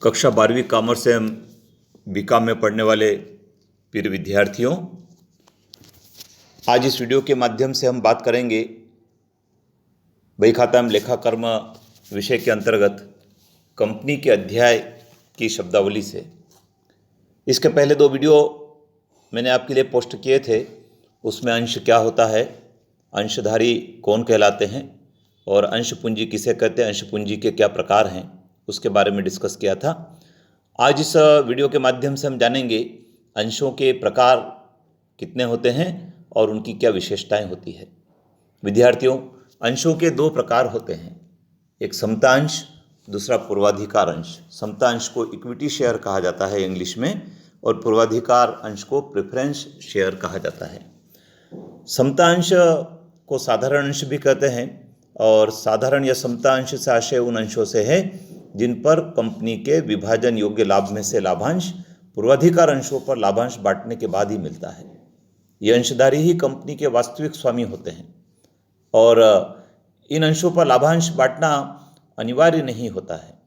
कक्षा 12वीं कॉमर्स एवं बीकॉम में पढ़ने वाले प्रिय विद्यार्थियों, आज इस वीडियो के माध्यम से हम बात करेंगे बही खाता एवं लेखाकर्म विषय के अंतर्गत कंपनी के अध्याय की शब्दावली से। इसके पहले 2 वीडियो मैंने आपके लिए पोस्ट किए थे। उसमें अंश क्या होता है, अंशधारी कौन कहलाते हैं और अंश पूंजी किसे कहते हैं, अंश पूंजी के क्या प्रकार हैं, उसके बारे में डिस्कस किया था। आज इस वीडियो के माध्यम से हम जानेंगे अंशों के प्रकार कितने होते हैं और उनकी क्या विशेषताएं होती है। विद्यार्थियों, अंशों के 2 प्रकार होते हैं, एक समता अंश, दूसरा पूर्वाधिकार अंश। समता अंश को इक्विटी शेयर कहा जाता है इंग्लिश में, और पूर्वाधिकार अंश को प्रेफरेंस शेयर कहा जाता है। समता अंश को साधारण अंश भी कहते हैं, और साधारण या समता अंश से आशय उन अंशों से है जिन पर कंपनी के विभाजन योग्य लाभ में से लाभांश पूर्वाधिकार अंशों पर लाभांश बांटने के बाद ही मिलता है। ये अंशधारी ही कंपनी के वास्तविक स्वामी होते हैं, और इन अंशों पर लाभांश बांटना अनिवार्य नहीं होता है।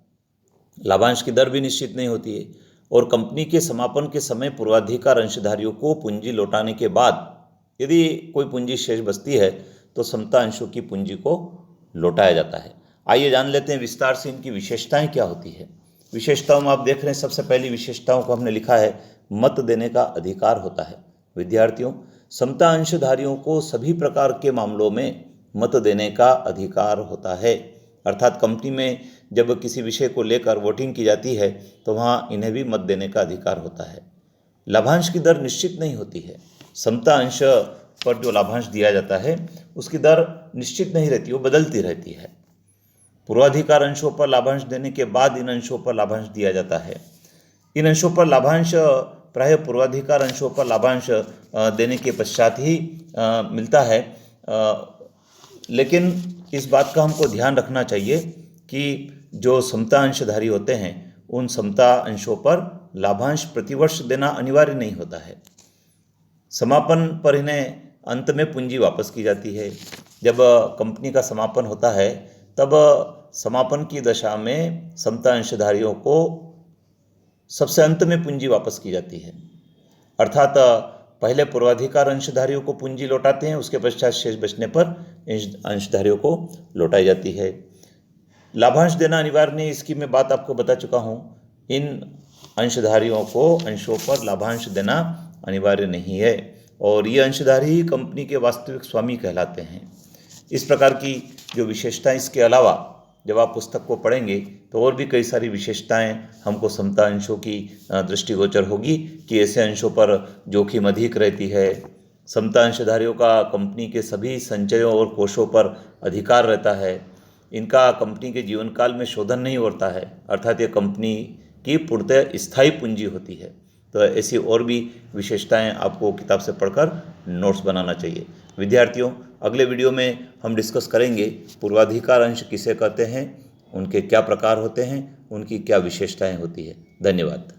लाभांश की दर भी निश्चित नहीं होती है, और कंपनी के समापन के समय पूर्वाधिकार अंशधारियों को पूंजी लौटाने के बाद यदि कोई पूंजी शेष बचती है तो समता अंशों की पूंजी को लौटाया जाता है। आइए जान लेते हैं विस्तार से इनकी विशेषताएं क्या होती है। विशेषताओं में आप देख रहे हैं, सबसे पहली विशेषताओं को हमने लिखा है मत देने का अधिकार होता है। विद्यार्थियों, समता अंशधारियों को सभी प्रकार के मामलों में मत देने का अधिकार होता है। अर्थात कंपनी में जब किसी विषय को लेकर वोटिंग की जाती है तो वहाँ इन्हें भी मत देने का अधिकार होता है। लाभांश की दर निश्चित नहीं होती है। समता अंश पर जो लाभांश दिया जाता है उसकी दर निश्चित नहीं रहती, वो बदलती रहती है। पूर्वाधिकार अंशों पर लाभांश देने के बाद इन अंशों पर लाभांश दिया जाता है। इन अंशों पर लाभांश प्रायः पूर्वाधिकार अंशों पर लाभांश देने के पश्चात ही मिलता है। लेकिन इस बात का हमको ध्यान रखना चाहिए कि जो समता अंशधारी होते हैं उन समता अंशों पर लाभांश प्रतिवर्ष देना अनिवार्य नहीं होता है। समापन पर इन्हें अंत में पूंजी वापस की जाती है। जब कंपनी का समापन होता है तब समापन की दशा में समता अंशधारियों को सबसे अंत में पूंजी वापस की जाती है। अर्थात पहले पूर्वाधिकार अंशधारियों को पूंजी लौटाते हैं, उसके पश्चात शेष बचने पर अंशधारियों को लौटाई जाती है। लाभांश देना अनिवार्य नहीं, इसकी मैं बात आपको बता चुका हूँ। इन अंशधारियों को अंशों पर लाभांश देना अनिवार्य नहीं है, और ये अंशधारी ही कंपनी के वास्तविक स्वामी कहलाते हैं। इस प्रकार की जो विशेषताएं, इसके अलावा जब आप पुस्तक को पढ़ेंगे तो और भी कई सारी विशेषताएं हमको समता अंशों की दृष्टिगोचर होगी कि ऐसे अंशों पर जोखिम अधिक रहती है। समता अंशधारियों का कंपनी के सभी संचयों और कोषों पर अधिकार रहता है। इनका कंपनी के जीवन काल में शोधन नहीं होता है, अर्थात ये कंपनी की पूर्णतः स्थायी पूंजी होती है। तो ऐसी और भी विशेषताएं आपको किताब से पढ़कर नोट्स बनाना चाहिए। विद्यार्थियों, अगले वीडियो में हम डिस्कस करेंगे पूर्वाधिकार अंश किसे कहते हैं, उनके क्या प्रकार होते हैं, उनकी क्या विशेषताएं होती है। धन्यवाद।